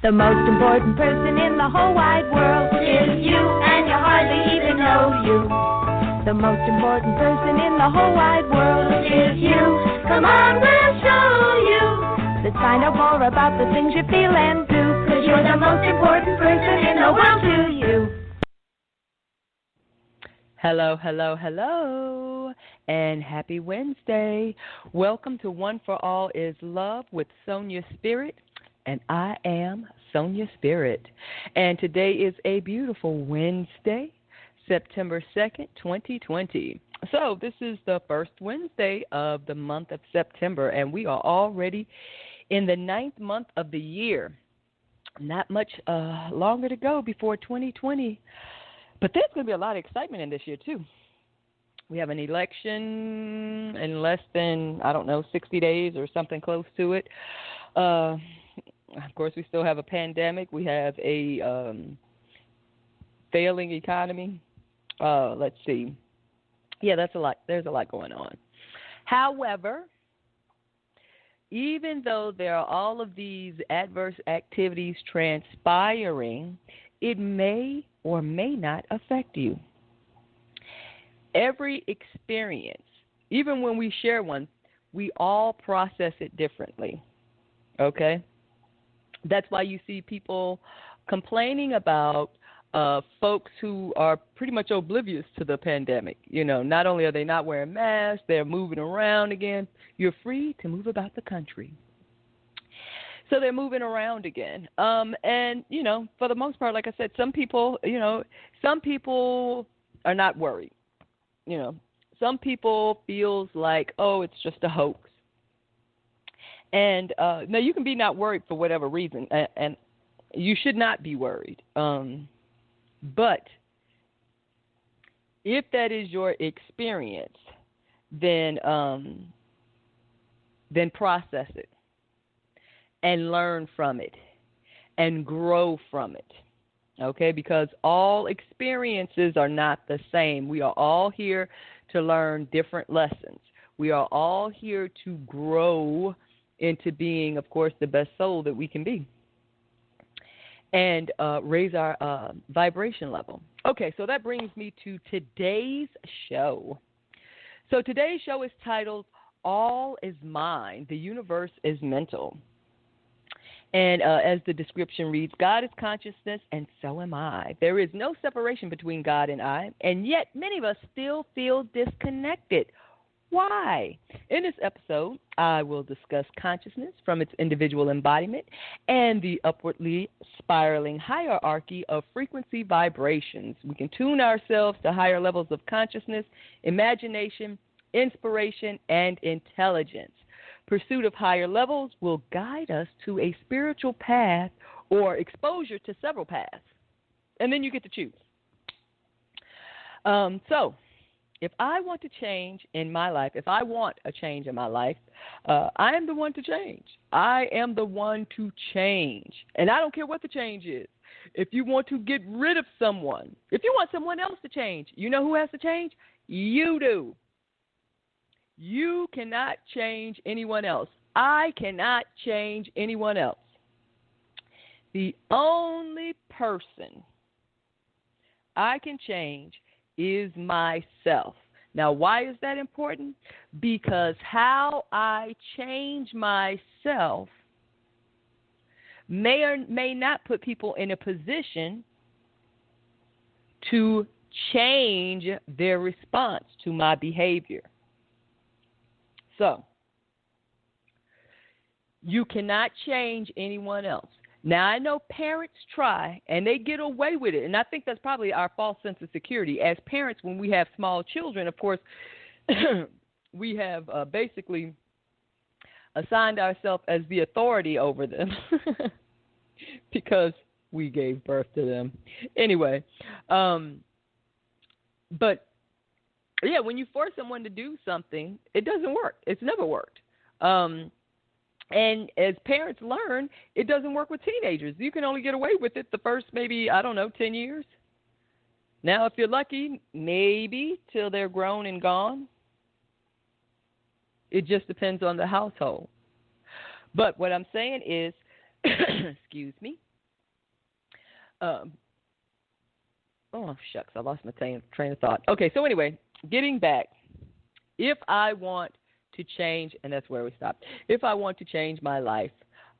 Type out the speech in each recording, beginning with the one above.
The most important person in the whole wide world is you, and you hardly even know you. The most important person in the whole wide world is you. Come on, we'll show you. Let's find out more about the things you feel and do, 'cause you're the most important person in the world to you. Hello, hello, hello, and happy Wednesday. Welcome to One4ALLisLove with Sonya Spirit, and I am Sonya Spirit. And today is a beautiful Wednesday, September 2nd, 2020. So this is the first Wednesday of the month of September, and we are already in the 9th month of the year. Not much longer to go before 2020. But there's going to be a lot of excitement in this year, too. We have an election in less than, 60 days or something close to it. Of course, we still have a pandemic. We have a failing economy. Let's see. Yeah, that's a lot. There's a lot going on. However, even though there are all of these adverse activities transpiring, it may or may not affect you. Every experience, even when we share one, we all process it differently, okay? That's why you see people complaining about folks who are pretty much oblivious to the pandemic. You know, not only are they not wearing masks, they're moving around again. You're free to move about the country. So they're moving around again. And, for the most part, like I said, some people are not worried. Some people feels like, oh, it's just a hoax. And now you can be not worried for whatever reason, and you should not be worried. But if that is your experience, then process it. And learn from it and grow from it, okay? Because all experiences are not the same. We are all here to learn different lessons. We are all here to grow into being, of course, the best soul that we can be and raise our vibration level. Okay, so that brings me to today's show. So today's show is titled, All is Mind, the Universe is Mental. And as the description reads, God is consciousness and so am I. There is no separation between God and I, and yet many of us still feel disconnected. Why? In this episode, I will discuss consciousness from its individual embodiment and the upwardly spiraling hierarchy of frequency vibrations. We can tune ourselves to higher levels of consciousness, imagination, inspiration, and intelligence. Pursuit of higher levels will guide us to a spiritual path or exposure to several paths. And then you get to choose. So, if I want to change in my life, if I want a change in my life, I am the one to change. I am the one to change. And I don't care what the change is. If you want to get rid of someone, if you want someone else to change, you know who has to change? You do. You cannot change anyone else. I cannot change anyone else. The only person I can change is myself. Now, why is that important? Because how I change myself may or may not put people in a position to change their response to my behavior. So, you cannot change anyone else. Now, I know parents try, and they get away with it, and I think that's probably our false sense of security. As parents, when we have small children, of course, we have basically assigned ourselves as the authority over them because we gave birth to them. Anyway, but yeah, when you force someone to do something, it doesn't work. It's never worked. And as parents learn, it doesn't work with teenagers. You can only get away with it the first maybe, 10 years. Now, if you're lucky, maybe till they're grown and gone. It just depends on the household. But what I'm saying is, excuse me, Oh, shucks, I lost my train of thought. Okay, so anyway, getting back, if I want to change, and that's where we stopped, if I want to change my life,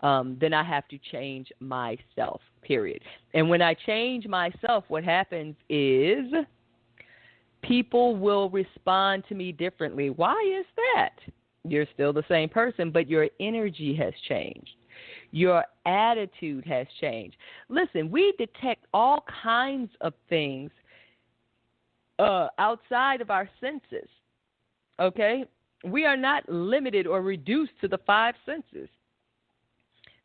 then I have to change myself, period. And when I change myself, what happens is people will respond to me differently. Why is that? You're still the same person, but your energy has changed. Your attitude has changed. Listen, we detect all kinds of things outside of our senses, okay? We are not limited or reduced to the five senses.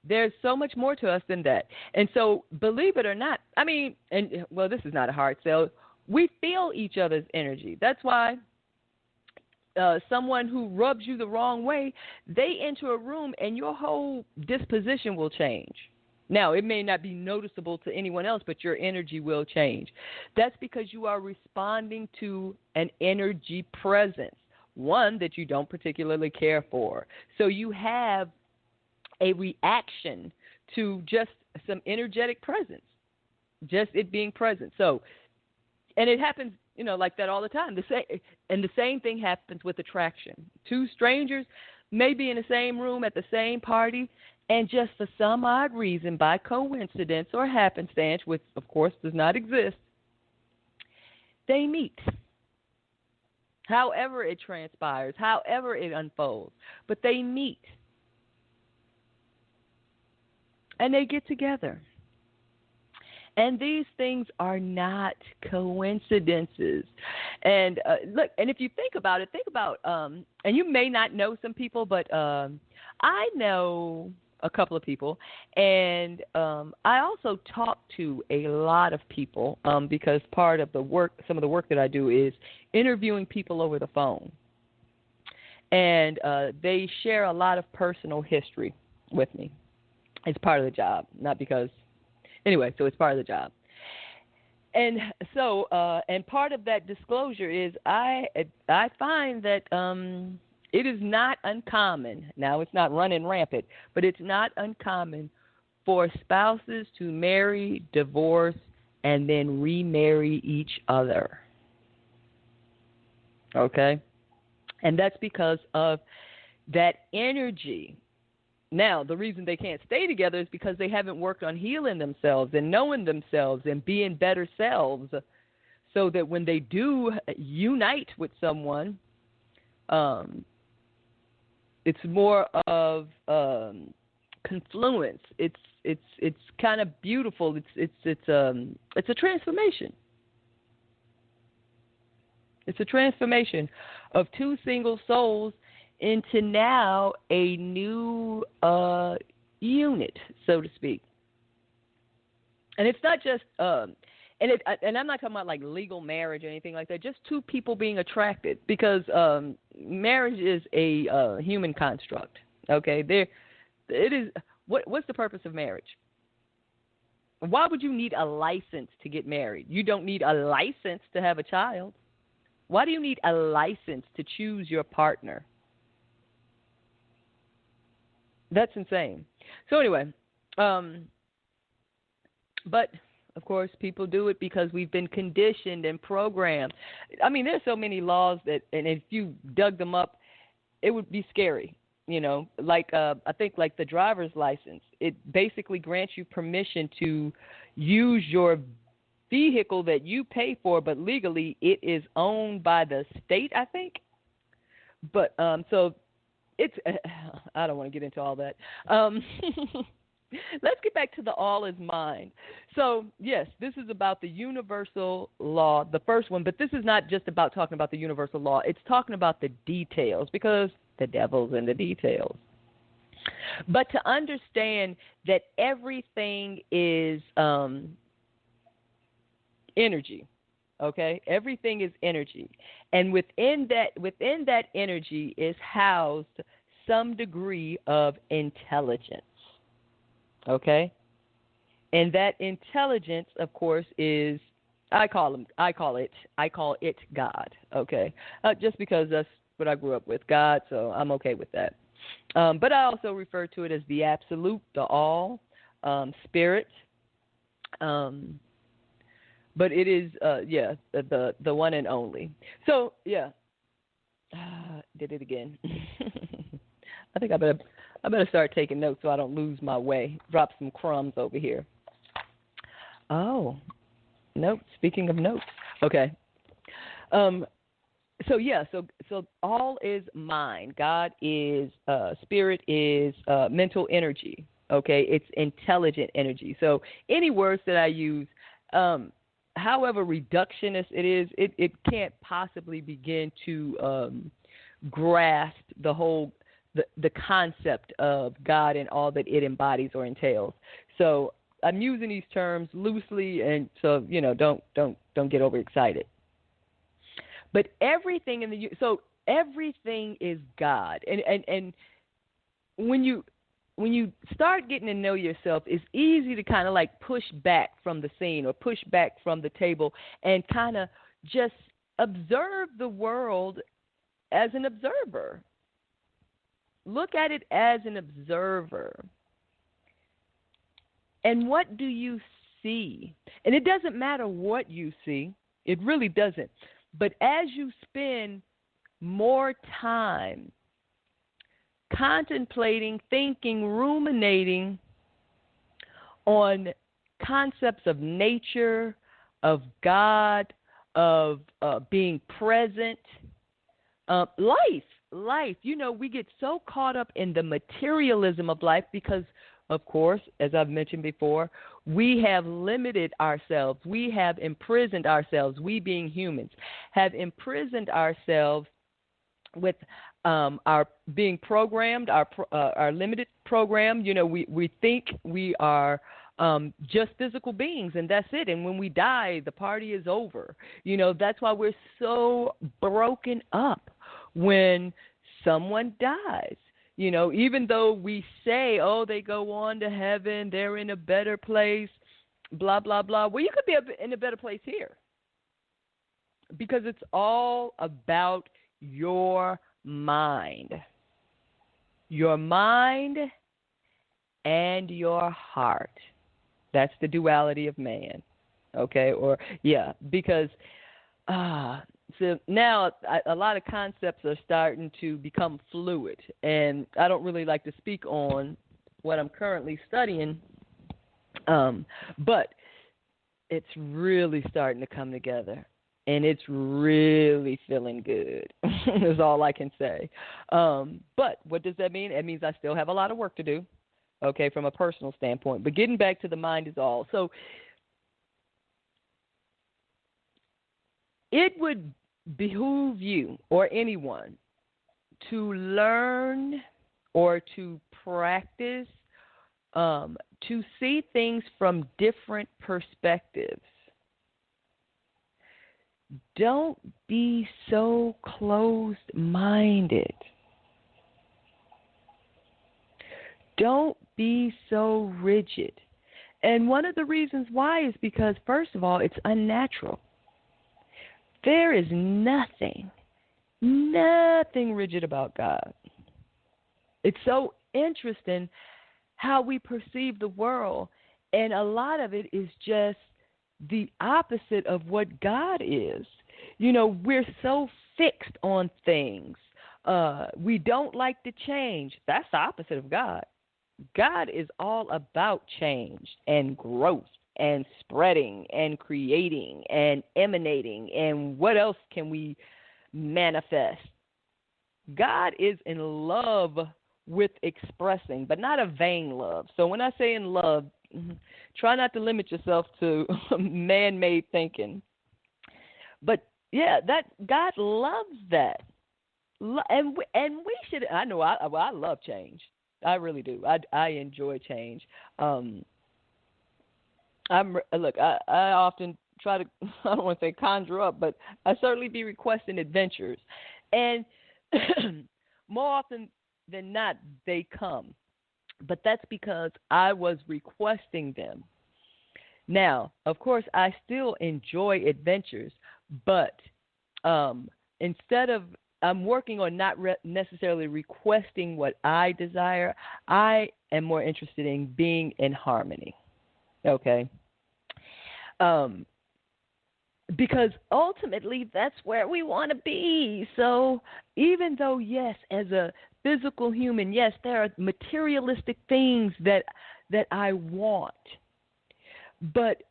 There's so much more to us than that. And so, believe it or not, this is not a hard sell. We feel each other's energy. That's why someone who rubs you the wrong way, they enter a room and your whole disposition will change. Now, it may not be noticeable to anyone else, but your energy will change. That's because you are responding to an energy presence, one that you don't particularly care for. So you have a reaction to just some energetic presence, just it being present. So, and it happens, like that all the time. And the same thing happens with attraction. Two strangers may be in the same room at the same party, and just for some odd reason, by coincidence or happenstance, which of course does not exist, they meet. However it transpires, however it unfolds, but they meet. And they get together. And these things are not coincidences. And look, and if you think about it, and you may not know some people, but I know a couple of people, and I also talk to a lot of people because part of the work, some of the work that I do is interviewing people over the phone. And they share a lot of personal history with me. It's part of the job, not because... Anyway, so it's part of the job. And so, and part of that disclosure is I find that it is not uncommon. Now, it's not running rampant, but it's not uncommon for spouses to marry, divorce, and then remarry each other. Okay? And that's because of that energy. Now, the reason they can't stay together is because they haven't worked on healing themselves and knowing themselves and being better selves, so that when they do unite with someone, it's more of confluence. It's kind of beautiful. It's a transformation. It's a transformation of two single souls into now a new unit, so to speak. And it's not just, and I'm not talking about like legal marriage or anything like that, just two people being attracted, because marriage is a human construct, okay? It is, what's the purpose of marriage? Why would you need a license to get married? You don't need a license to have a child. Why do you need a license to choose your partner? That's insane. So anyway, but of course people do it because we've been conditioned and programmed. I mean, there's so many laws that, and if you dug them up, it would be scary. Like I think like the driver's license, it basically grants you permission to use your vehicle that you pay for, but legally it is owned by the state, I think. But so it's, I don't want to get into all that. Let's get back to the all is mind. So, yes, this is about the universal law, the first one, but this is not just about talking about the universal law. It's talking about the details, because the devil's in the details. But to understand that everything is energy, okay? Everything is energy. And within that energy is housed some degree of intelligence. Okay? And that intelligence, of course, is I call it God. Okay? Just because that's what I grew up with, God, so I'm okay with that. But I also refer to it as the absolute, the all, spirit, But it is, the one and only. So, yeah. Did it again. I think I better start taking notes so I don't lose my way. Drop some crumbs over here. Oh, nope. Speaking of notes. Okay. So all is mind. God is, spirit is mental energy. Okay, it's intelligent energy. So any words that I use, however reductionist it is, it can't possibly begin to grasp the whole the concept of God and all that it embodies or entails. So I'm using these terms loosely, and so don't get overexcited. But everything everything is God, and when you start getting to know yourself, it's easy to kind of like push back from the scene or push back from the table and kind of just observe the world as an observer. Look at it as an observer. And what do you see? And it doesn't matter what you see. It really doesn't. But as you spend more time contemplating, thinking, ruminating on concepts of nature, of God, of being present, life. We get so caught up in the materialism of life because, of course, as I've mentioned before, we have limited ourselves. We have imprisoned ourselves. We being humans have imprisoned ourselves with our being programmed, our limited program. We think we are just physical beings, and that's it. And when we die, the party is over. That's why we're so broken up when someone dies. Even though we say, oh, they go on to heaven, they're in a better place, blah, blah, blah. Well, you could be in a better place here because it's all about your mind. Your mind and your heart. That's the duality of man. Okay? Because so now a lot of concepts are starting to become fluid, and I don't really like to speak on what I'm currently studying, but it's really starting to come together, and it's really feeling good, is all I can say. But what does that mean? It means I still have a lot of work to do, okay, from a personal standpoint. But getting back to the mind is all. So it would behoove you or anyone to learn or to practice to see things from different perspectives. Don't be so closed-minded. Don't be so rigid. And one of the reasons why is because, first of all, it's unnatural. There is nothing rigid about God. It's so interesting how we perceive the world, and a lot of it is just the opposite of what God is. We're so fixed on things. We don't like to change. That's the opposite of God. God is all about change and growth and spreading and creating and emanating, and what else can we manifest? God is in love with expressing, but not a vain love. So when I say in love, try not to limit yourself to man-made thinking. But yeah, that God loves that, and we should. I know I love change. I really do. I enjoy change. I often try to, I don't want to say conjure up, but I certainly be requesting adventures. And more often than not, they come. But that's because I was requesting them. Now, of course, I still enjoy adventures, but instead of, I'm working on not necessarily requesting what I desire. I am more interested in being in harmony. Okay? Because ultimately that's where we want to be. So even though, yes, as a physical human, yes, there are materialistic things that I want. But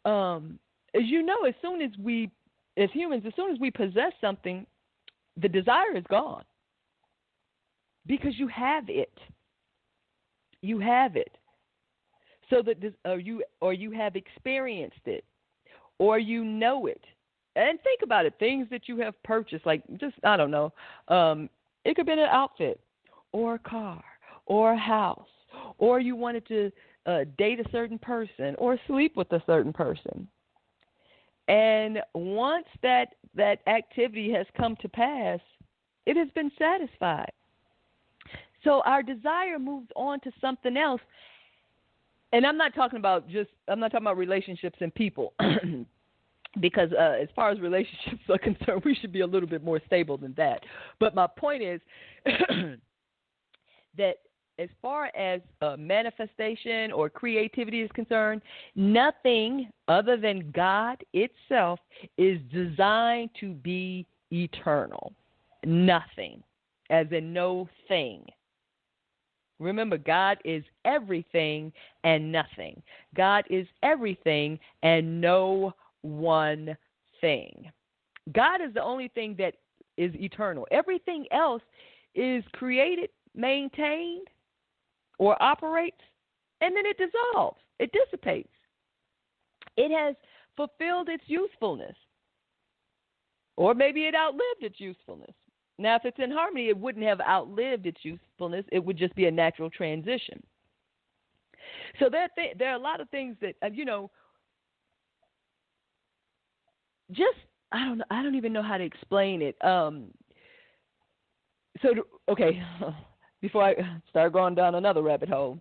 as you know, as soon as we, as humans, as soon as we possess something, the desire is gone. Because you have it. You have it. So that or you have experienced it, or you know it. And think about it, things that you have purchased, like just, I don't know, it could be an outfit or a car or a house, or you wanted to date a certain person or sleep with a certain person. And once that activity has come to pass, it has been satisfied. So our desire moves on to something else. And I'm not talking about relationships and people, because as far as relationships are concerned, we should be a little bit more stable than that. But my point is that as far as manifestation or creativity is concerned, nothing other than God itself is designed to be eternal. Nothing, as in no thing. Remember, God is everything and nothing. God is everything and no one thing. God is the only thing that is eternal. Everything else is created, maintained, or operates, and then it dissolves. It dissipates. It has fulfilled its usefulness, or maybe it outlived its usefulness. Now, if it's in harmony, it wouldn't have outlived its usefulness. It would just be a natural transition. So there are a lot of things that, just, I don't even know how to explain it. Okay, before I start going down another rabbit hole.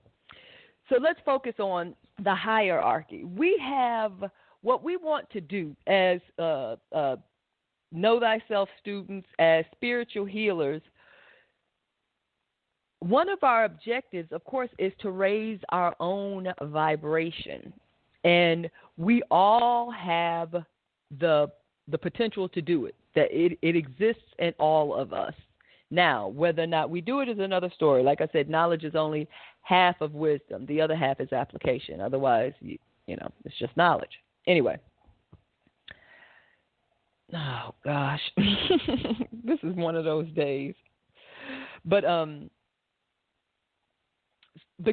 So let's focus on the hierarchy. We have what we want to do as Know Thyself students, as spiritual healers. One of our objectives, of course, is to raise our own vibration. And we all have the potential to do it, that it exists in all of us. Now, whether or not we do it is another story. Like I said, knowledge is only half of wisdom. The other half is application. Otherwise, it's just knowledge. Anyway. Oh, gosh. This is one of those days. But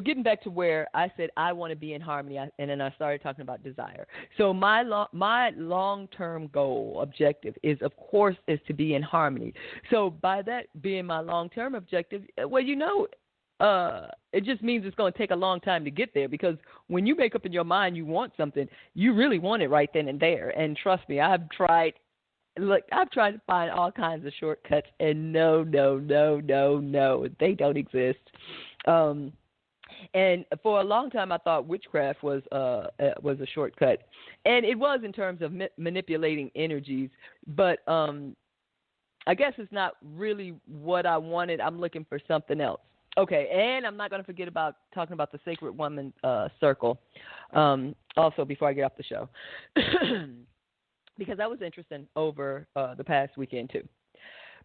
getting back to where I said I want to be in harmony, and then I started talking about desire. So my long-term goal, objective, is to be in harmony. So by that being my long-term objective, well, it just means it's going to take a long time to get there, because when you make up in your mind you want something, you really want it right then and there. And trust me, I've tried to find all kinds of shortcuts, and no, they don't exist. And for a long time, I thought witchcraft was a shortcut, and it was in terms of manipulating energies. But I guess it's not really what I wanted. I'm looking for something else. Okay, and I'm not going to forget about talking about the Sacred Woman Circle. Also, before I get off the show. Because that was interesting over the past weekend, too.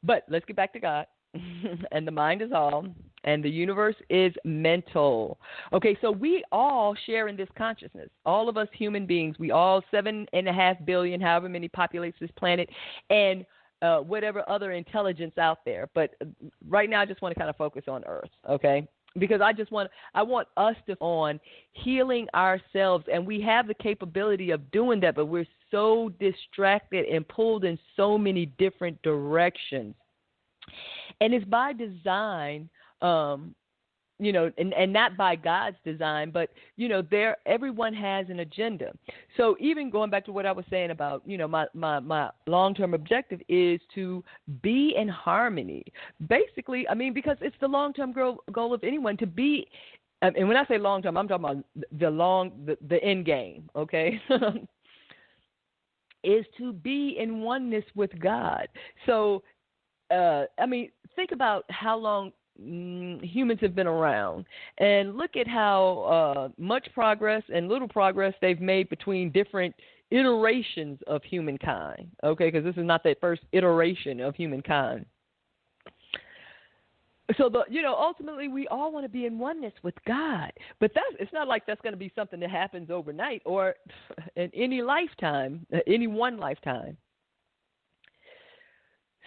But let's get back to God. And the mind is all, and the universe is mental. Okay, so we all share in this consciousness. All of us human beings, we all 7.5 billion, however many populates this planet, and whatever other intelligence out there. But right now I just want to kind of focus on Earth, okay? Because I want us to on healing ourselves, and we have the capability of doing that, but we're so distracted and pulled in so many different directions. And it's by design, and not by God's design, but, everyone has an agenda. So even going back to what I was saying about, my long-term objective is to be in harmony. Basically, because it's the long-term goal of anyone to be, and when I say long-term, I'm talking about the end game, okay? Is to be in oneness with God. So, think about how long humans have been around. And look at how much progress and little progress they've made between different iterations of humankind, okay, because this is not the first iteration of humankind. So, ultimately, we all want to be in oneness with God. But it's not like that's going to be something that happens overnight or in any lifetime, any one lifetime.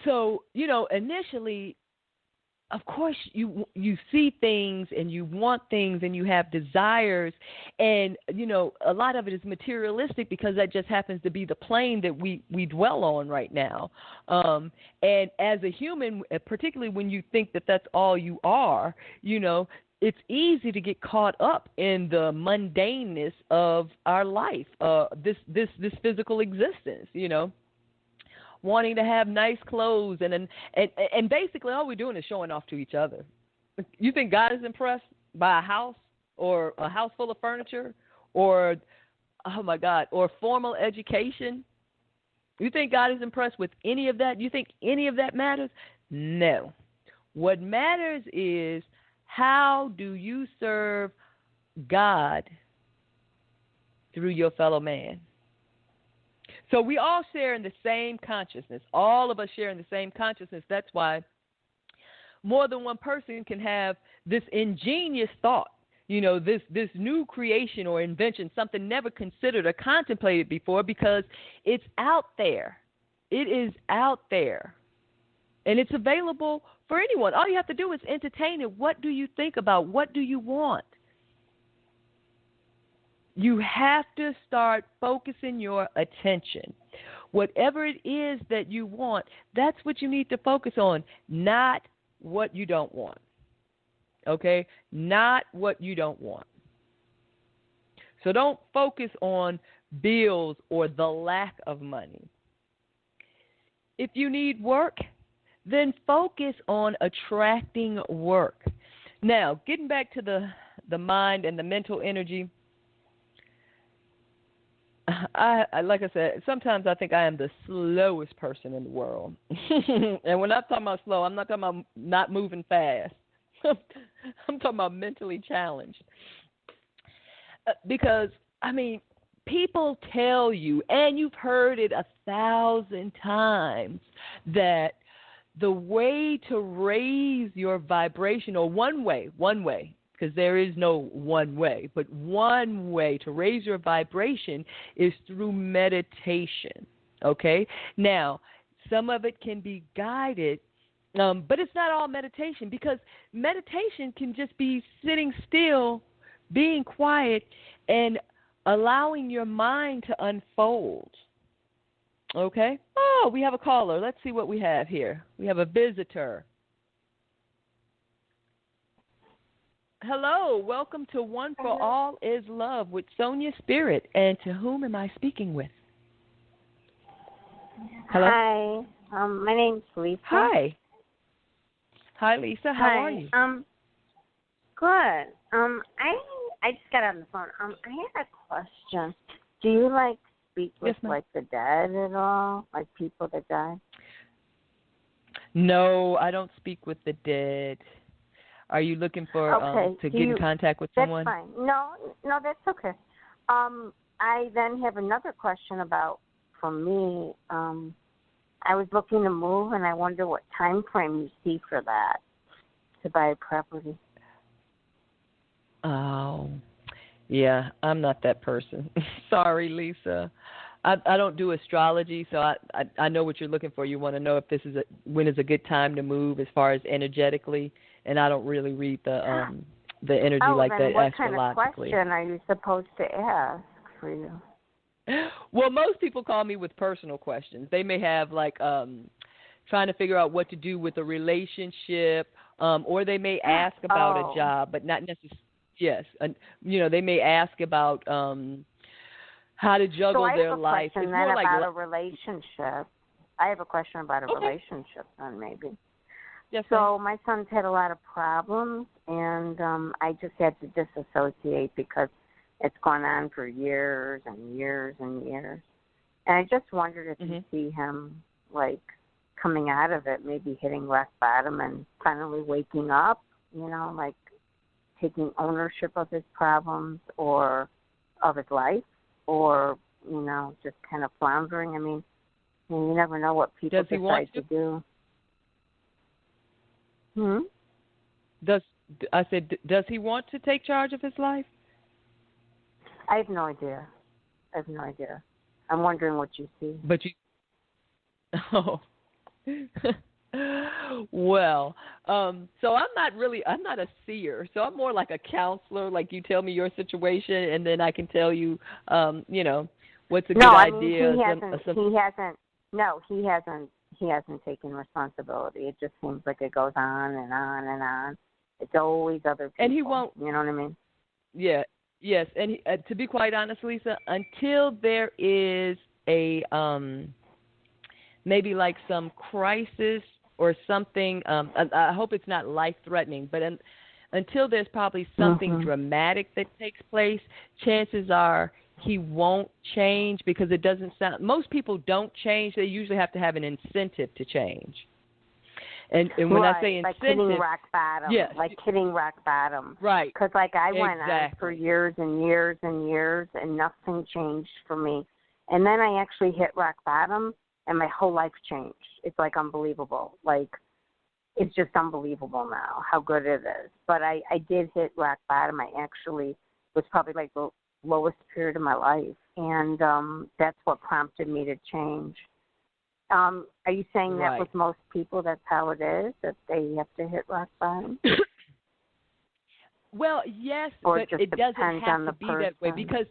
So, initially, of course, you see things and you want things and you have desires, and a lot of it is materialistic because that just happens to be the plane that we dwell on right now. And as a human, particularly when you think that that's all you are, it's easy to get caught up in the mundaneness of our life, this physical existence, wanting to have nice clothes, and basically all we're doing is showing off to each other. You think God is impressed by a house or a house full of furniture or, oh my God, or formal education? You think God is impressed with any of that? You think any of that matters? No. What matters is, how do you serve God through your fellow man? So we all share in the same consciousness. All of us share in the same consciousness. That's why more than one person can have this ingenious thought, this new creation or invention, something never considered or contemplated before, because it's out there. It is out there. And it's available for anyone. All you have to do is entertain it. What do you think about? What do you want? You have to start focusing your attention. Whatever it is that you want, that's what you need to focus on, not what you don't want. Okay? Not what you don't want. So don't focus on bills or the lack of money. If you need work, then focus on attracting work. Now, getting back to the mind and the mental energy, like I said, sometimes I think I am the slowest person in the world. And when I'm talking about slow, I'm not talking about not moving fast. I'm talking about mentally challenged. Because, people tell you, and you've heard it 1,000 times, that the way to raise your vibration, or one way, because there is no one way, but one way to raise your vibration is through meditation, okay? Now, some of it can be guided, but it's not all meditation, because meditation can just be sitting still, being quiet, and allowing your mind to unfold, okay? Oh, we have a caller. Let's see what we have here. We have a visitor. Hello, welcome to One4ALLisLove with Sonya Spirit. And to whom am I speaking with? Hello? Hi, my name's Lisa. Hi. Hi, Lisa. How are you? Good. I just got on the phone. I had a question. Do you speak with the dead at all, like people that die? No, I don't speak with the dead. Are you looking for to get in contact with someone? That's fine. No, that's okay. I then have another question for me. I was looking to move, and I wonder what time frame you see for that, to buy a property. Oh, yeah, I'm not that person. Sorry, Lisa. I don't do astrology, so I know what you're looking for. You want to know if when is a good time to move as far as energetically. And I don't really read the energy like that what astrologically. What kind of question are you supposed to ask for you? Well, most people call me with personal questions. They may have trying to figure out what to do with a relationship, or they may ask about a job, but not necessarily. Yes, they may ask about how to juggle their life. So I have a question then about a relationship. I have a question about a relationship then maybe. Yes, so my son's had a lot of problems, and I just had to disassociate because it's gone on for years and years and years. And I just wondered if you see him, coming out of it, maybe hitting rock bottom and finally waking up, like taking ownership of his problems or of his life, or, just kind of floundering. I mean, you never know what people decide to do. Does he want to take charge of his life? I have no idea. I'm wondering what you see. But you... Oh. Well, so I'm not a seer. So I'm more like a counselor. Like, you tell me your situation, and then I can tell you, what's a good idea. He hasn't taken responsibility. It just seems like it goes on and on and on. It's always other people. And he won't. You know what I mean? Yeah. Yes. And to be quite honest, Lisa, until there is a maybe like some crisis or something, I hope it's not life-threatening, but until there's probably something dramatic that takes place, chances are he won't change, because it doesn't sound... Most people don't change. They usually have to have an incentive to change. And when I say incentive... like hitting rock bottom. Yes. Like hitting rock bottom. Right. Because, I went on for years and years and years, and nothing changed for me. And then I actually hit rock bottom, and my whole life changed. It's, unbelievable. It's just unbelievable now how good it is. But I did hit rock bottom. I actually was probably, the lowest period of my life. And that's what prompted me to change. Are you saying that with most people that's how it is, that they have to hit rock bottom? Well, yes, or but it doesn't have to be that way, because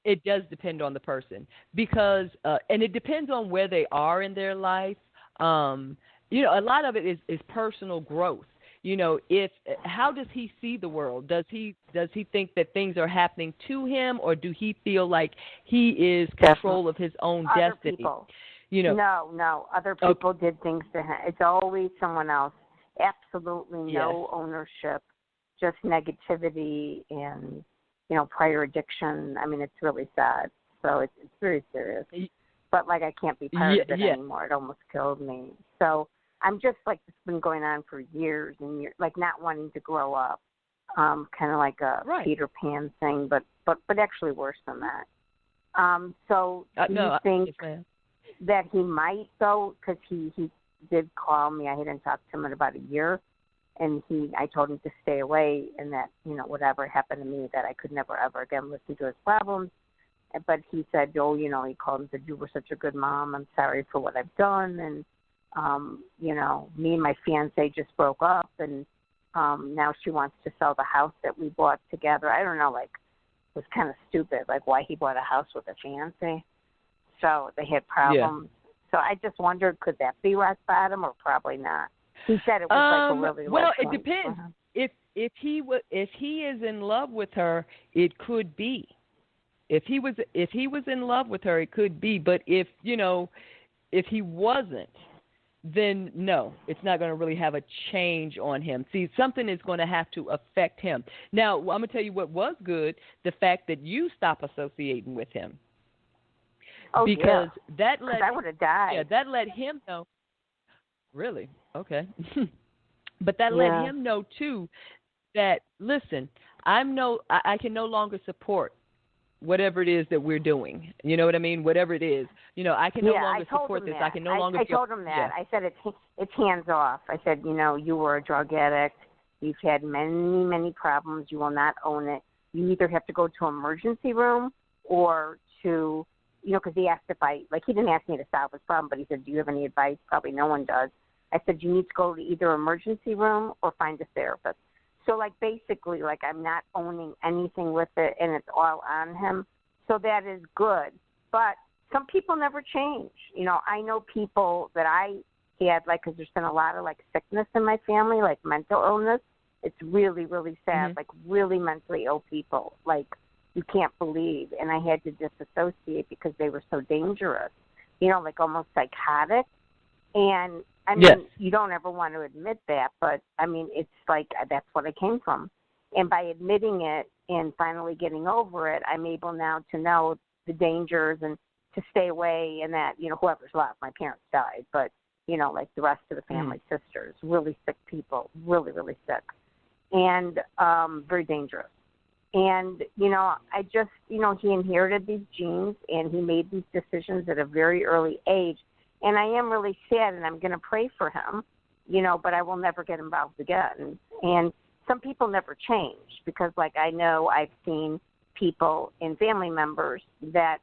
it does depend on the person. Because and it depends on where they are in their life. A lot of it is personal growth. How does he see the world? Does he think that things are happening to him, or do he feel like he is control of his own destiny? People. No. Other people did things to him. It's always someone else. Absolutely no ownership, just negativity and, prior addiction. I mean, it's really sad. So it's very serious. But, I can't be part of it anymore. It almost killed me. So I'm just, it's been going on for years and years, not wanting to grow up. Kind of like a Peter Pan thing, but actually worse than that. So do you think that he might go, because he did call me. I hadn't talked to him in about a year, and I told him to stay away, and that, whatever happened to me, that I could never, ever again listen to his problems. But he said, he called and said, you were such a good mom. I'm sorry for what I've done. And, me and my fiancé just broke up, and now she wants to sell the house that we bought together. I don't know, it was kind of stupid, why he bought a house with a fiancé. So they had problems. Yeah. So I just wondered, could that be rock bottom, or probably not? He said it was a really low it point. depends. If he is in love with her, it could be. If he was in love with her, it could be. But if he wasn't, then no, it's not going to really have a change on him. See, something is going to have to affect him. Now, I'm going to tell you what was good: the fact that you stop associating with him. Oh, because that let I would have died. Yeah, that let him know. Really? Okay. But that let him know too that, listen, I can no longer support whatever it is that we're doing. You know what I mean? Whatever it is. I can no longer support this. I can no longer. I told him that. I said it's hands off. I said, you were a drug addict. You've had many, many problems. You will not own it. You either have to go to emergency room or to, because he asked if he didn't ask me to solve his problem, but he said, do you have any advice? Probably no one does. I said, you need to go to either emergency room or find a therapist. So, basically, I'm not owning anything with it, and it's all on him. So that is good. But some people never change. I know people that I had, because there's been a lot of, sickness in my family, mental illness. It's really, really sad, really mentally ill people, you can't believe. And I had to disassociate because they were so dangerous, almost psychotic. And, I mean, you don't ever want to admit that, but, I mean, it's that's what I came from. And by admitting it and finally getting over it, I'm able now to know the dangers and to stay away and that, whoever's left, my parents died, but, like the rest of the family, sisters, really sick people, really, really sick, and very dangerous. And, I just, he inherited these genes, and he made these decisions at a very early age. And I am really sad, and I'm going to pray for him, but I will never get involved again. And some people never change because, like, I know I've seen people and family members that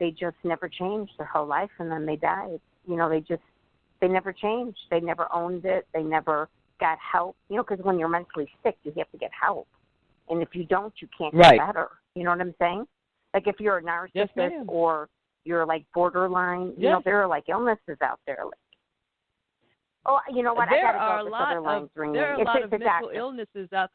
they just never changed their whole life, and then they died. They never changed. They never owned it. They never got help, because when you're mentally sick, you have to get help. And if you don't, you can't get better. You know what I'm saying? Like if you're a narcissist or you're like borderline, there are like illnesses out there. Like, oh, you know what? I got to go. This other line's ringing. There are a lot of mental illnesses out.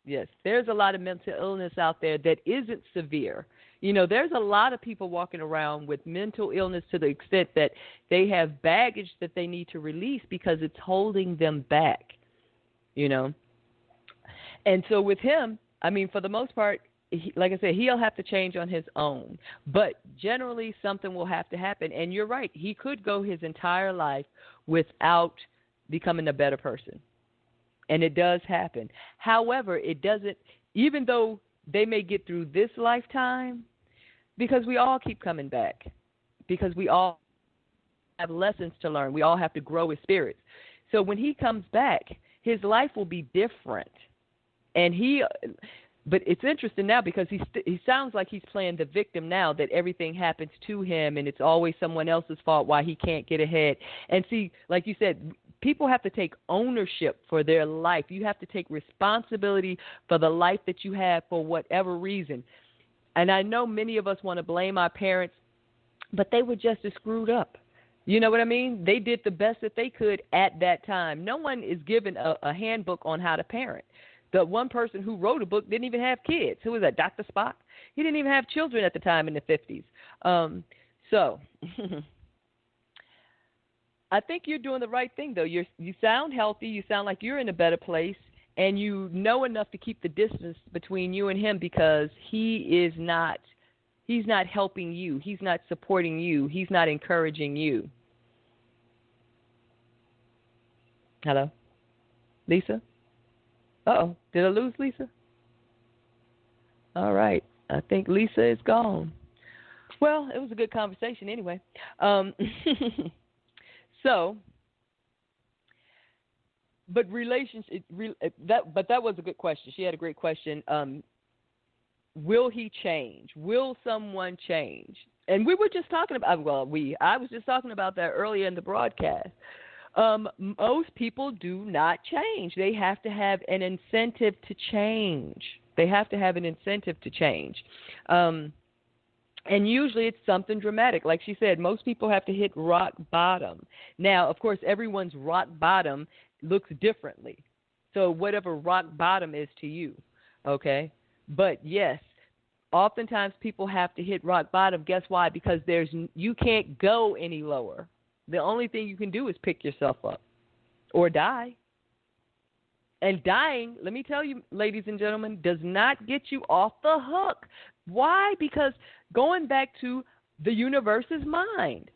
Yes, there's a lot of mental illness out there that isn't severe. There's a lot of people walking around with mental illness to the extent that they have baggage that they need to release because it's holding them back. And so with him, I mean, for the most part, like I said, he'll have to change on his own. But generally, something will have to happen. And you're right. He could go his entire life without becoming a better person. And it does happen. However, it doesn't, even though they may get through this lifetime, because we all keep coming back, because we all have lessons to learn. We all have to grow as spirits. So when he comes back, his life will be different. And but it's interesting now because he sounds like he's playing the victim now, that everything happens to him and it's always someone else's fault why he can't get ahead. And see, like you said, people have to take ownership for their life. You have to take responsibility for the life that you have for whatever reason. And I know many of us want to blame our parents, but they were just as screwed up. You know what I mean? They did the best that they could at that time. No one is given a handbook on how to parent. The one person who wrote a book didn't even have kids. Who was that, Dr. Spock? He didn't even have children at the time in the 50s. So I think you're doing the right thing, though. You sound healthy. You sound like you're in a better place, and you know enough to keep the distance between you and him because he's not helping you. He's not supporting you. He's not encouraging you. Hello? Lisa? Uh-oh. Did I lose Lisa? All right. I think Lisa is gone. Well, it was a good conversation anyway. So, but relationship, that was a good question. She had a great question. Will he change? Will someone change? And we were just talking about, I was just talking about that earlier in the broadcast. Most people do not change. They have to have an incentive to change. And usually it's something dramatic. Like she said, most people have to hit rock bottom. Now, of course, everyone's rock bottom looks differently. So whatever rock bottom is to you, okay? But yes, oftentimes people have to hit rock bottom. Guess why? Because you can't go any lower. The only thing you can do is pick yourself up or die. And dying, let me tell you, ladies and gentlemen, does not get you off the hook. Why? Because going back to the universe's mind,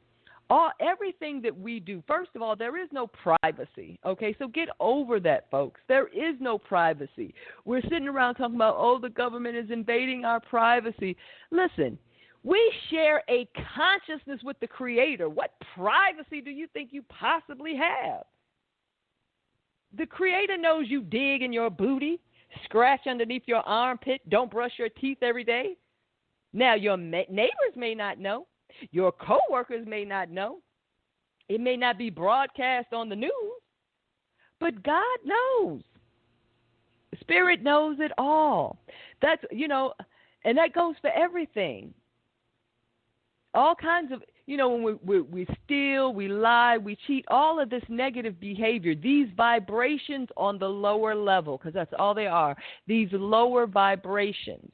everything that we do, first of all, there is no privacy, okay? So get over that, folks. There is no privacy. We're sitting around talking about, the government is invading our privacy. Listen, we share a consciousness with the Creator. What privacy do you think you possibly have? The Creator knows you dig in your booty, scratch underneath your armpit, don't brush your teeth every day. Now, your neighbors may not know. Your coworkers may not know. It may not be broadcast on the news, but God knows. Spirit knows it all. That's, and that goes for everything. All kinds of, when we steal, we lie, we cheat, all of this negative behavior, these vibrations on the lower level, because that's all they are, these lower vibrations.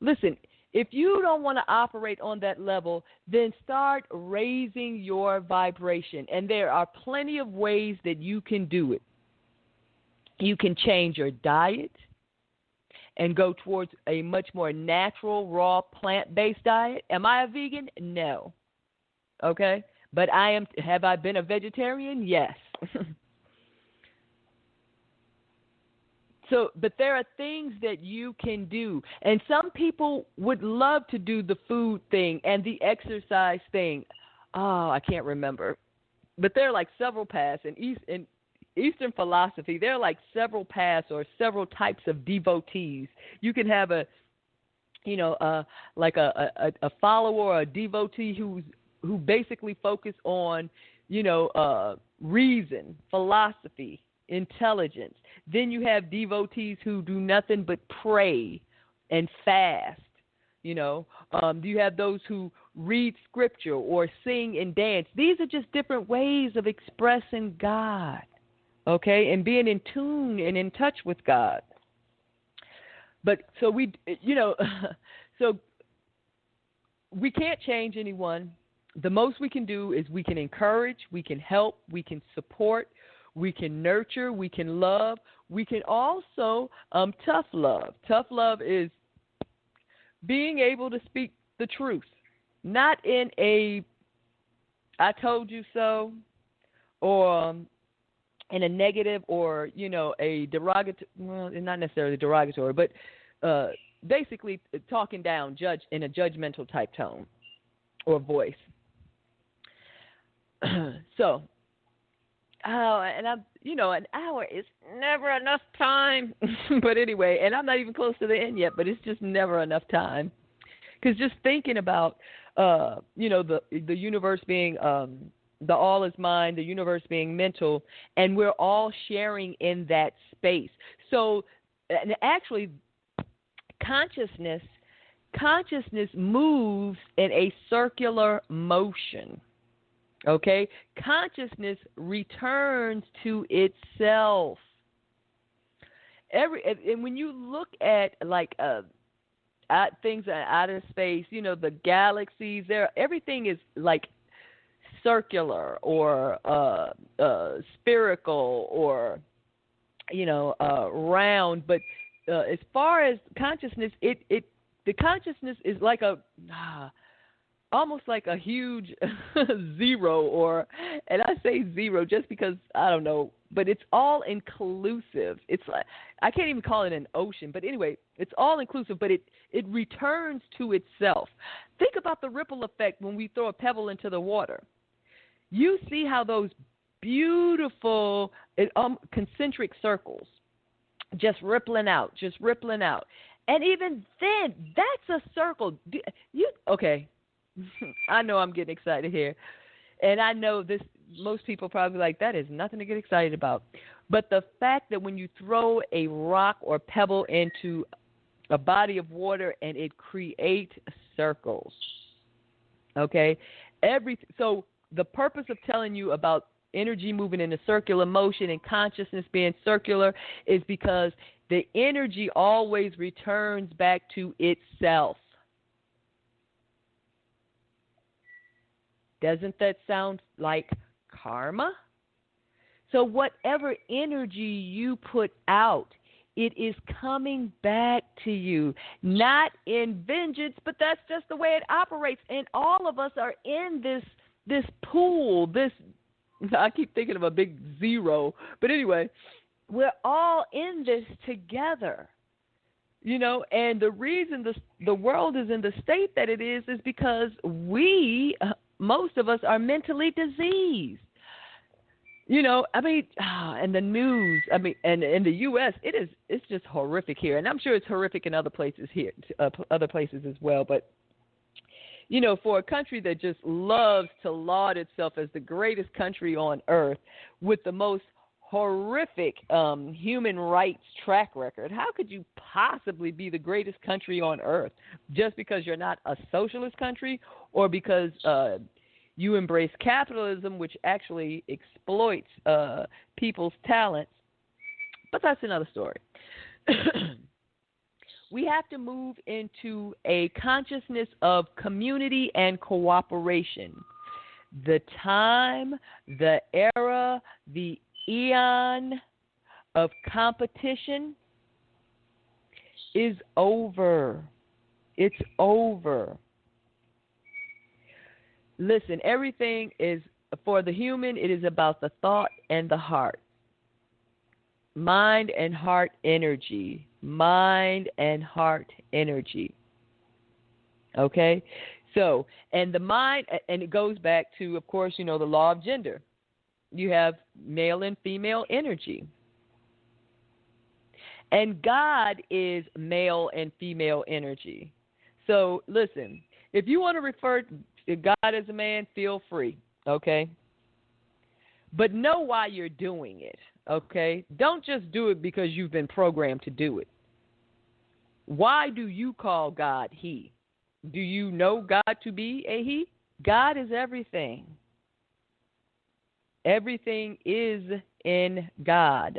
Listen, if you don't want to operate on that level, then start raising your vibration. And there are plenty of ways that you can do it. You can change your diet and go towards a much more natural, raw, plant-based diet. Am I a vegan? No. Okay? But have I been a vegetarian? Yes. So, but there are things that you can do. And some people would love to do the food thing and the exercise thing. Oh, I can't remember. But there are like several paths in Eastern philosophy. There are like several paths or several types of devotees. You can have a follower or a devotee who basically focus on, reason, philosophy, intelligence. Then you have devotees who do nothing but pray and fast. You have those who read scripture or sing and dance. These are just different ways of expressing God, okay, and being in tune and in touch with God. But so so we can't change anyone. The most we can do is we can encourage, we can help, we can support, we can nurture, we can love. We can also tough love. Tough love is being able to speak the truth, not in a I told you so or in a negative or, a derogatory, well, not necessarily derogatory, but basically talking down, in a judgmental type tone or voice. So, and an hour is never enough time. But anyway, and I'm not even close to the end yet, but it's just never enough time. Because just thinking about, the universe being, the all is mind, the universe being mental, and we're all sharing in that space. So, and actually, consciousness moves in a circular motion. Okay? Consciousness returns to itself. And when you look at at things out of space, the galaxies, everything is like circular or spherical or round. But as far as consciousness, the consciousness is like almost like a huge zero, and I say zero just because I don't know, but it's all inclusive. It's like, I can't even call it an ocean, but anyway, it's all inclusive, but it returns to itself. Think about the ripple effect when we throw a pebble into the water. You see how those beautiful concentric circles just rippling out. And even then, that's a circle. Okay. I know I'm getting excited here. And I know most people probably like, that is nothing to get excited about. But the fact that when you throw a rock or pebble into a body of water and it creates circles, okay? So the purpose of telling you about energy moving in a circular motion and consciousness being circular is because the energy always returns back to itself. Doesn't that sound like karma? So whatever energy you put out, it is coming back to you, not in vengeance, but that's just the way it operates. And all of us are in this pool, I keep thinking of a big zero, but anyway, we're all in this together. And the reason the world is in the state that it is because most of us are mentally diseased. And the news, and in the U.S., it's just horrific here. And I'm sure it's horrific in other places here, other places as well. But, for a country that just loves to laud itself as the greatest country on earth with the most horrific human rights track record, how could you possibly be the greatest country on earth just because you're not a socialist country or because you embrace capitalism, which actually exploits people's talents? But that's another story. We have to move into a consciousness of community and cooperation. The time, the era, the eon of competition is over. It's over. Listen, everything is, for the human, it is about the thought and the heart. Mind and heart energy. Mind and heart energy. Okay? So, and the mind, and it goes back to, of course, the law of gender. You have male and female energy. And God is male and female energy. So, listen, if you want to refer to God as a man, feel free, okay? But know why you're doing it, okay? Don't just do it because you've been programmed to do it. Why do you call God he? Do you know God to be a he? God is everything. Everything is in God.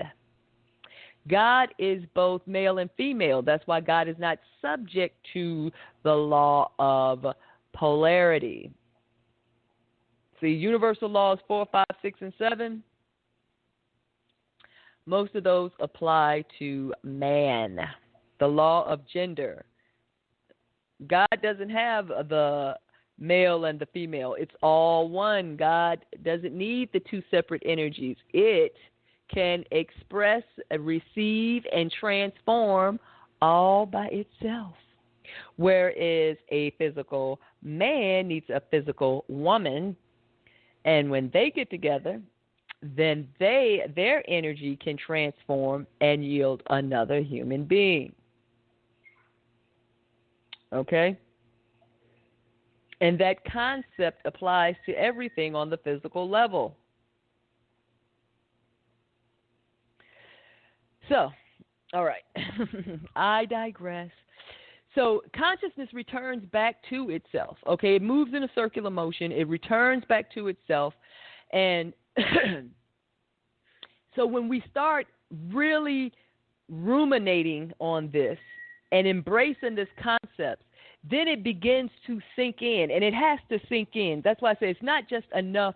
God is both male and female. That's why God is not subject to the law of polarity. See, universal laws 4, 5, 6, and 7, most of those apply to man. The law of gender. God doesn't have the male and the female. It's all one. God doesn't need the two separate energies. It can express, receive, and transform all by itself. Whereas a physical man needs a physical woman, and when they get together, then their energy can transform and yield another human being. Okay? And that concept applies to everything on the physical level. So, all right, I digress. So consciousness returns back to itself, okay? It moves in a circular motion. It returns back to itself. And so when we start really ruminating on this and embracing this concept, then it begins to sink in, and it has to sink in. That's why I say it's not just enough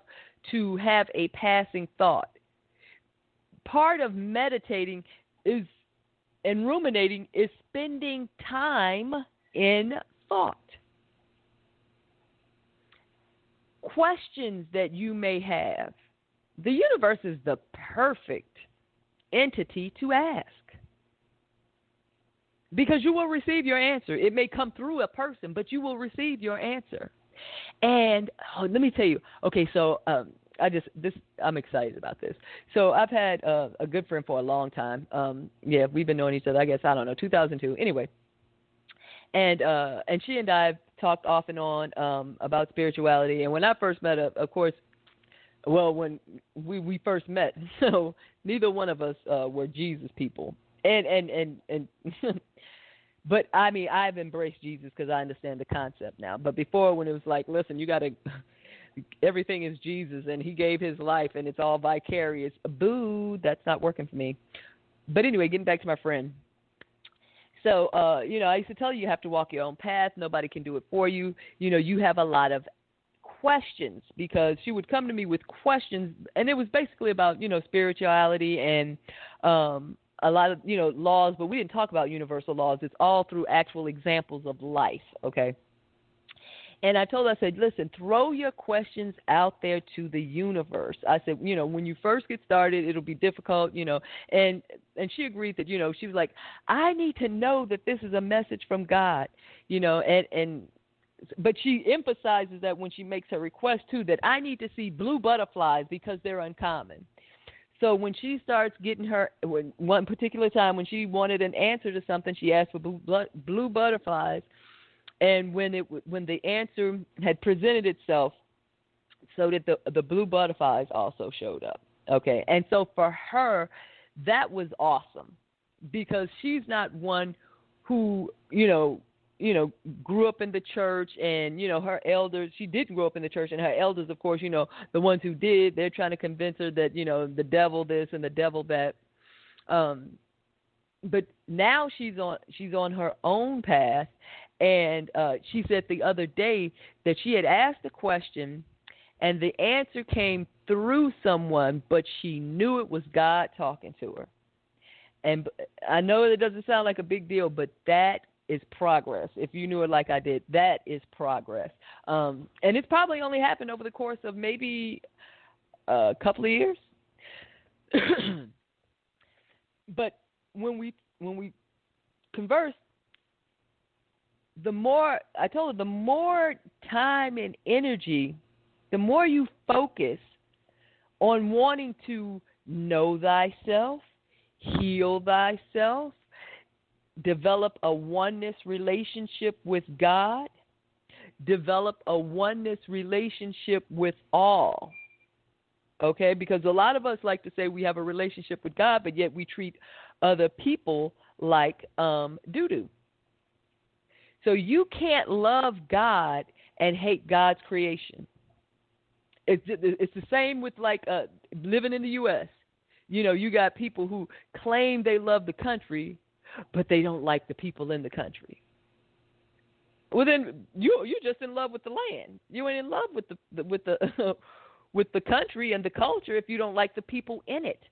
to have a passing thought. Part of meditating is, and ruminating, is spending time in thought. Questions that you may have. The universe is the perfect entity to ask, because you will receive your answer. It may come through a person, but you will receive your answer. And let me tell you. Okay, so I'm excited about this. So I've had a good friend for a long time. We've been knowing each other, I guess, 2002. Anyway, and she and I have talked off and on about spirituality. And when I first met her, of course, when we first met, so neither one of us were Jesus people. And but I mean, I've embraced Jesus because I understand the concept now. But before, when it was like, listen, you got to, everything is Jesus and he gave his life and it's all vicarious. Boo, that's not working for me. But anyway, getting back to my friend. So, I used to tell you have to walk your own path. Nobody can do it for you. You have a lot of questions, because she would come to me with questions, and it was basically about, spirituality and a lot of, laws, but we didn't talk about universal laws. It's all through actual examples of life, okay? And I told her, I said, listen, throw your questions out there to the universe. I said, when you first get started, it'll be difficult, and she agreed that, she was like, I need to know that this is a message from God, but she emphasizes that when she makes her request too, that I need to see blue butterflies because they're uncommon. So when she starts getting one particular time when she wanted an answer to something, she asked for blue butterflies. And when the answer had presented itself, so that the blue butterflies also showed up. Okay, and so for her, that was awesome, because she's not one who grew up in the church, and her elders. She didn't grow up in the church, and her elders, of course, the ones who did, they're trying to convince her that the devil this and the devil that. But now she's on her own path. And she said the other day that she had asked a question and the answer came through someone, but she knew it was God talking to her. And I know it doesn't sound like a big deal, but that is progress. If you knew it like I did, that is progress. And it's probably only happened over the course of maybe a couple of years. But when we converse, the more I told her, the more time and energy, the more you focus on wanting to know thyself, heal thyself, develop a oneness relationship with God, develop a oneness relationship with all. Okay? Because a lot of us like to say we have a relationship with God, but yet we treat other people like doo-doo. So you can't love God and hate God's creation. It's the same with like living in the U.S. You know, you got people who claim they love the country, but they don't like the people in the country. Well, then you're just in love with the land. You ain't in love with the with the country and the culture if you don't like the people in it.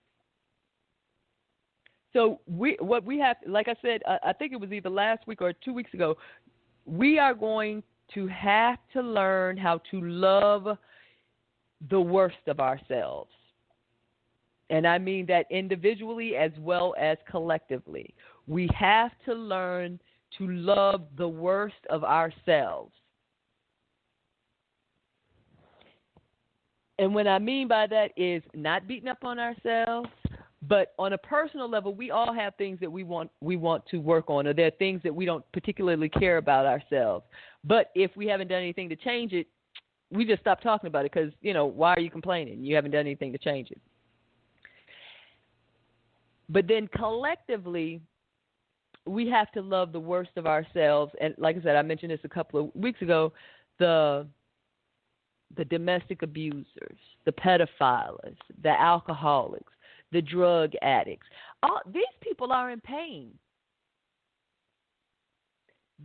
So what we have, like I said, I think it was either last week or 2 weeks ago, we are going to have to learn how to love the worst of ourselves. And I mean that individually as well as collectively. We have to learn to love the worst of ourselves. And what I mean by that is not beating up on ourselves, but on a personal level, we all have things that we want to work on, or there are things that we don't particularly care about ourselves. But if we haven't done anything to change it, we just stop talking about it because, you know, why are you complaining? You haven't done anything to change it. But then collectively, we have to love the worst of ourselves. And like I said, I mentioned this a couple of weeks ago, the domestic abusers, the pedophiles, the alcoholics, the drug addicts. These people are in pain.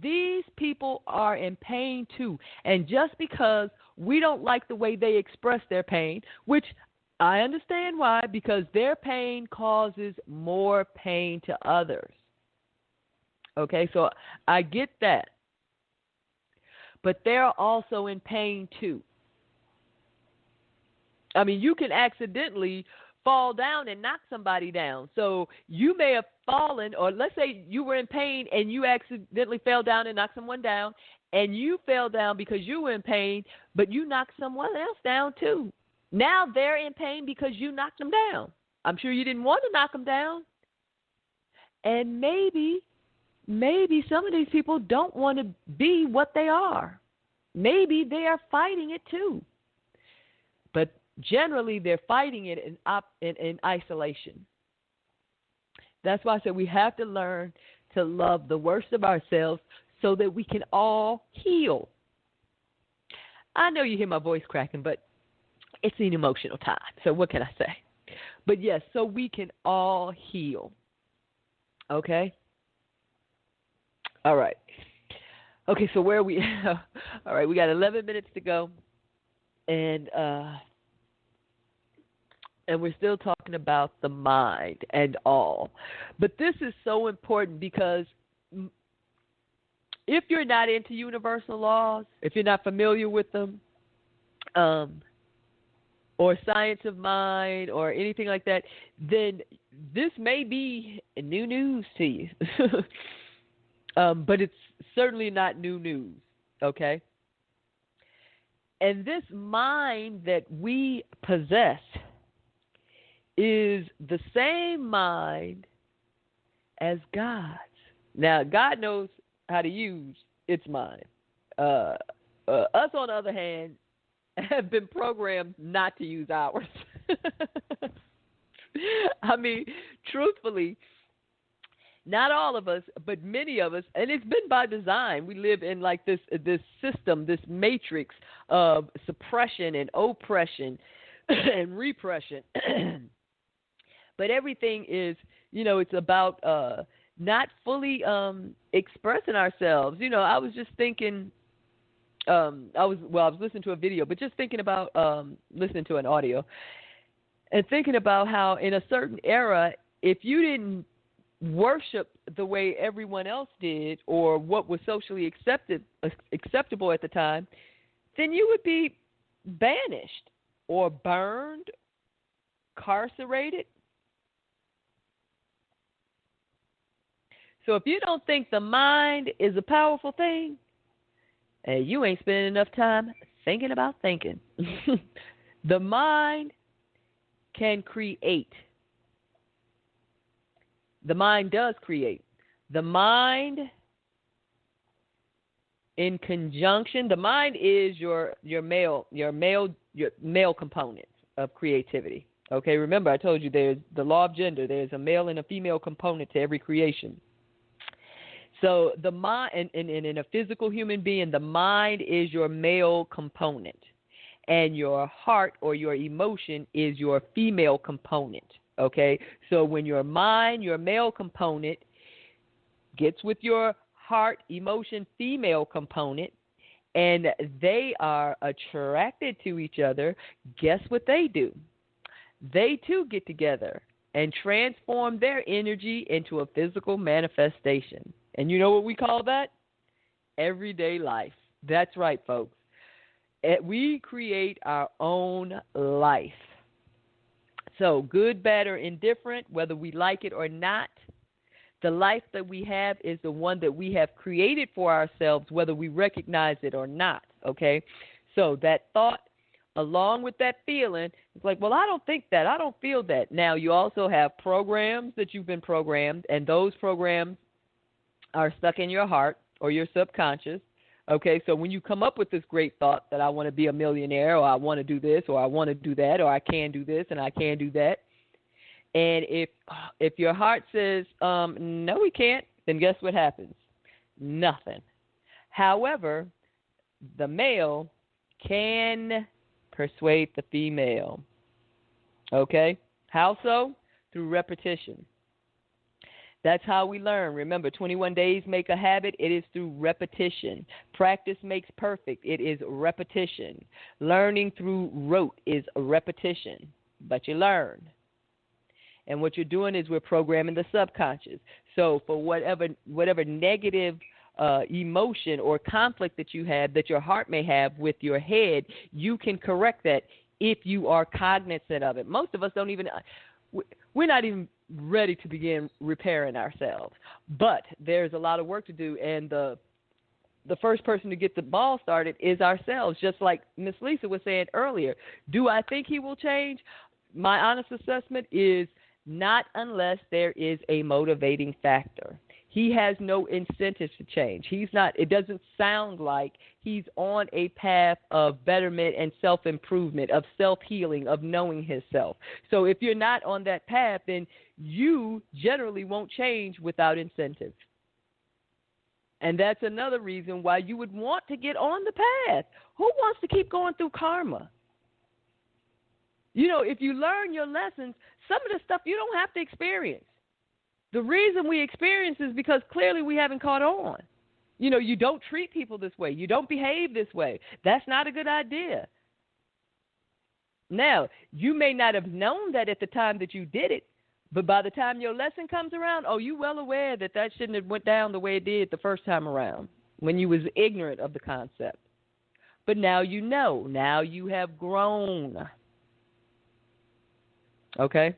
These people are in pain too. And just because we don't like the way they express their pain, which I understand why, because their pain causes more pain to others. Okay, so I get that. But they're also in pain too. I mean, you can accidentally fall down and knock somebody down. So you may have fallen, or let's say you were in pain and you accidentally fell down and knocked someone down, and you fell down because you were in pain, but you knocked someone else down too. Now they're in pain because you knocked them down. I'm sure you didn't want to knock them down. And maybe some of these people don't want to be what they are. Maybe they are fighting it too. But generally, they're fighting it in isolation. That's why I said we have to learn to love the worst of ourselves so that we can all heal. I know you hear my voice cracking, but it's an emotional time. So what can I say? But yes, so we can all heal. Okay? All right. Okay, so where are we? All right, we got 11 minutes to go. And we're still talking about the mind and all. But this is so important because if you're not into universal laws, if you're not familiar with them, or science of mind or anything like that, then this may be new news to you. But it's certainly not new news, okay? And this mind that we possess is the same mind as God's. Now, God knows how to use its mind. Us, on the other hand, have been programmed not to use ours. I mean, truthfully, not all of us, but many of us, and it's been by design. We live in like this system, this matrix of suppression and oppression and repression. But everything is, it's about not fully expressing ourselves. I was just thinking, I was listening to a video, but just thinking about listening to an audio and thinking about how in a certain era, if you didn't worship the way everyone else did or what was socially acceptable at the time, then you would be banished or burned, incarcerated. So if you don't think the mind is a powerful thing, you ain't spending enough time thinking about thinking. The mind can create. The mind does create. The mind in conjunction, the mind is your male component of creativity. Okay, remember I told you there's the law of gender. There's a male and a female component to every creation. So the mind, and in a physical human being, the mind is your male component, and your heart or your emotion is your female component. Okay, so when your mind, your male component, gets with your heart, emotion, female component, and they are attracted to each other, guess what they do? They too get together and transform their energy into a physical manifestation. And you know what we call that? Everyday life. That's right, folks. We create our own life. So good, bad, or indifferent, whether we like it or not, the life that we have is the one that we have created for ourselves, whether we recognize it or not, okay? So that thought, along with that feeling, it's like, well, I don't think that. I don't feel that. Now, you also have programs that you've been programmed, and those programs are stuck in your heart or your subconscious. Okay, so when you come up with this great thought that I want to be a millionaire, or I want to do this, or I want to do that, or I can do this and I can do that, and if your heart says, no, we can't, then guess what happens? Nothing. However, the male can persuade the female. Okay? How so? Through repetition. That's how we learn. Remember, 21 days make a habit. It is through repetition. Practice makes perfect. It is repetition. Learning through rote is repetition. But you learn. And what you're doing is we're programming the subconscious. So for whatever negative emotion or conflict that you have, that your heart may have with your head, you can correct that if you are cognizant of it. Most of us don't even, we're not even ready to begin repairing ourselves. But there's a lot of work to do, and the first person to get the ball started is ourselves, just like Miss Lisa was saying earlier. Do I think he will change? My honest assessment is not unless there is a motivating factor. He has no incentive to change. He's not, it doesn't sound like he's on a path of betterment and self-improvement, of self-healing, of knowing himself. So if you're not on that path, then you generally won't change without incentive. And that's another reason why you would want to get on the path. Who wants to keep going through karma? You know, if you learn your lessons, some of the stuff you don't have to experience. The reason we experience is because clearly we haven't caught on. You know, you don't treat people this way. You don't behave this way. That's not a good idea. Now, you may not have known that at the time that you did it, but by the time your lesson comes around, you well aware that shouldn't have went down the way it did the first time around when you was ignorant of the concept. But now you know. Now you have grown. Okay?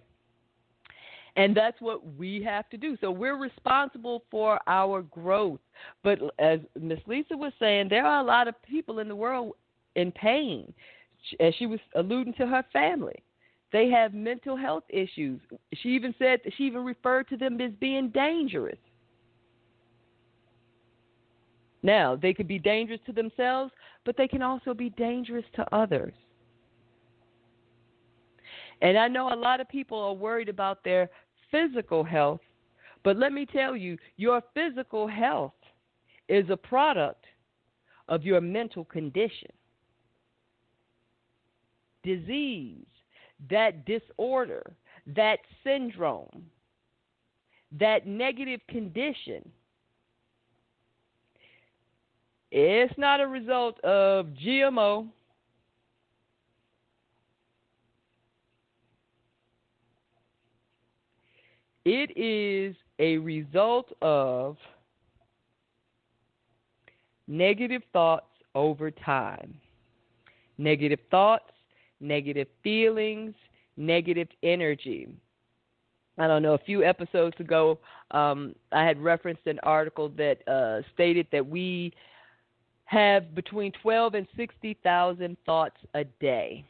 And that's what we have to do. So we're responsible for our growth. But as Miss Lisa was saying, there are a lot of people in the world in pain. As she was alluding to her family, they have mental health issues. She even said that she even referred to them as being dangerous. Now, they could be dangerous to themselves, but they can also be dangerous to others. And I know a lot of people are worried about their physical health, but let me tell you, your physical health is a product of your mental condition. Disease, that disorder, that syndrome, that negative condition, it's not a result of GMO. It is a result of negative thoughts over time. Negative thoughts, negative feelings, negative energy. I don't know, a few episodes ago, I had referenced an article that stated that we have between 12 and 60,000 thoughts a day.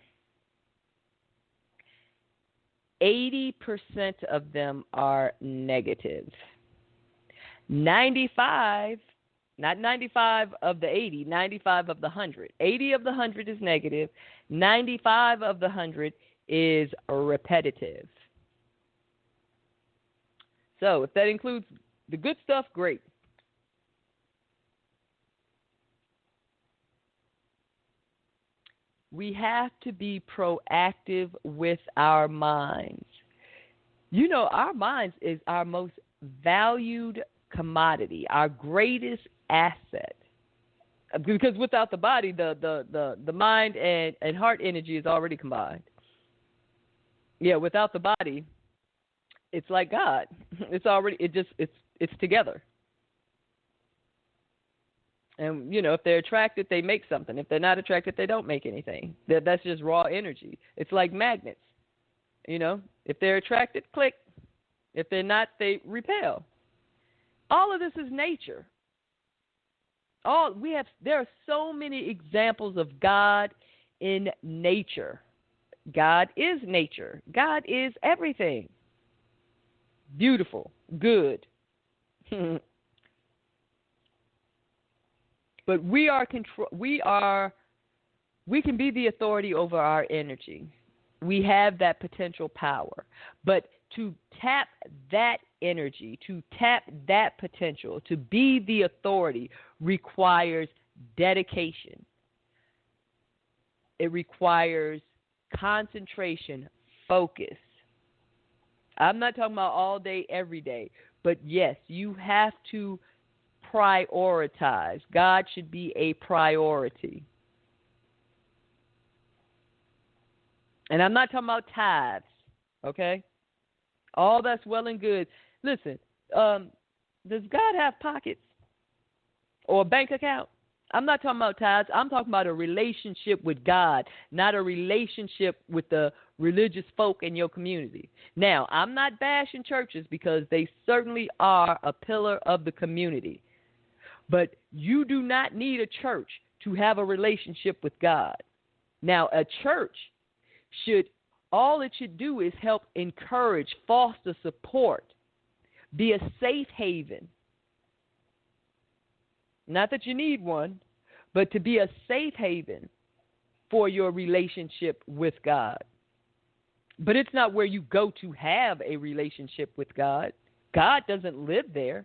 80% of them are negative. 95, not 95 of the 80, 95 of the 100. 80 of the 100 is negative. 95 of the 100 is repetitive. So if that includes the good stuff, great. We have to be proactive with our minds. You know, our minds is our most valued commodity, our greatest asset. Because without the body, the mind and heart energy is already combined. Yeah, without the body, it's like God. It's together. And, you know, if they're attracted, they make something. If they're not attracted, they don't make anything. That's just raw energy. It's like magnets. You know, if they're attracted, click. If they're not, they repel. All of this is nature. There are so many examples of God in nature. God is nature. God is everything. Beautiful, good. But we can be the authority over our energy. We have that potential power. But to tap that energy, to tap that potential, to be the authority requires dedication. It requires concentration, focus. I'm not talking about all day, every day. But yes, you have to prioritize. God should be a priority. And I'm not talking about tithes, okay? All that's well and good. Listen, does God have pockets or a bank account? I'm not talking about tithes. I'm talking about a relationship with God, not a relationship with the religious folk in your community. Now, I'm not bashing churches because they certainly are a pillar of the community. But you do not need a church to have a relationship with God. Now, a church all it should do is help encourage, foster, support, be a safe haven. Not that you need one, but to be a safe haven for your relationship with God. But it's not where you go to have a relationship with God. God doesn't live there.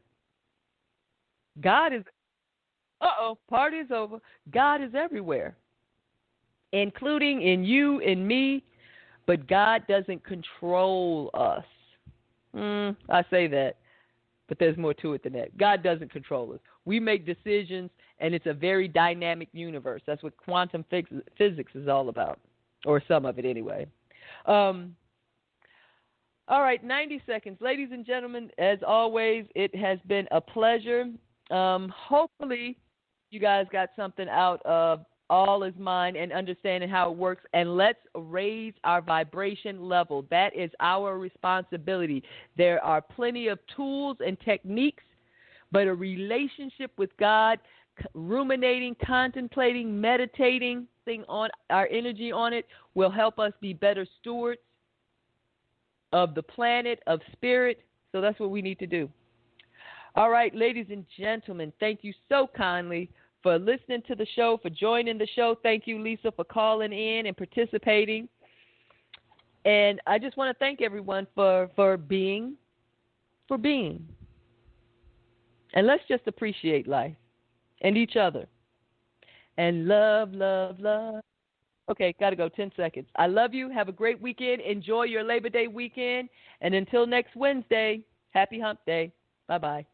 God is, party is over. God is everywhere, including in you and me, but God doesn't control us. I say that, but there's more to it than that. God doesn't control us. We make decisions, and it's a very dynamic universe. That's what quantum physics is all about, or some of it anyway. All right, 90 seconds. Ladies and gentlemen, as always, it has been a pleasure. Hopefully you guys got something out of All Is Mind and understanding how it works, and let's raise our vibration level. That is our responsibility. There are plenty of tools and techniques, but a relationship with God, ruminating, contemplating, meditating on our energy on it will help us be better stewards of the planet, of spirit. So that's what we need to do. All right, ladies and gentlemen, thank you so kindly for listening to the show, for joining the show. Thank you, Lisa, for calling in and participating. And I just want to thank everyone for being. And let's just appreciate life and each other. And love, love, love. Okay, got to go. 10 seconds. I love you. Have a great weekend. Enjoy your Labor Day weekend. And until next Wednesday, happy hump day. Bye-bye.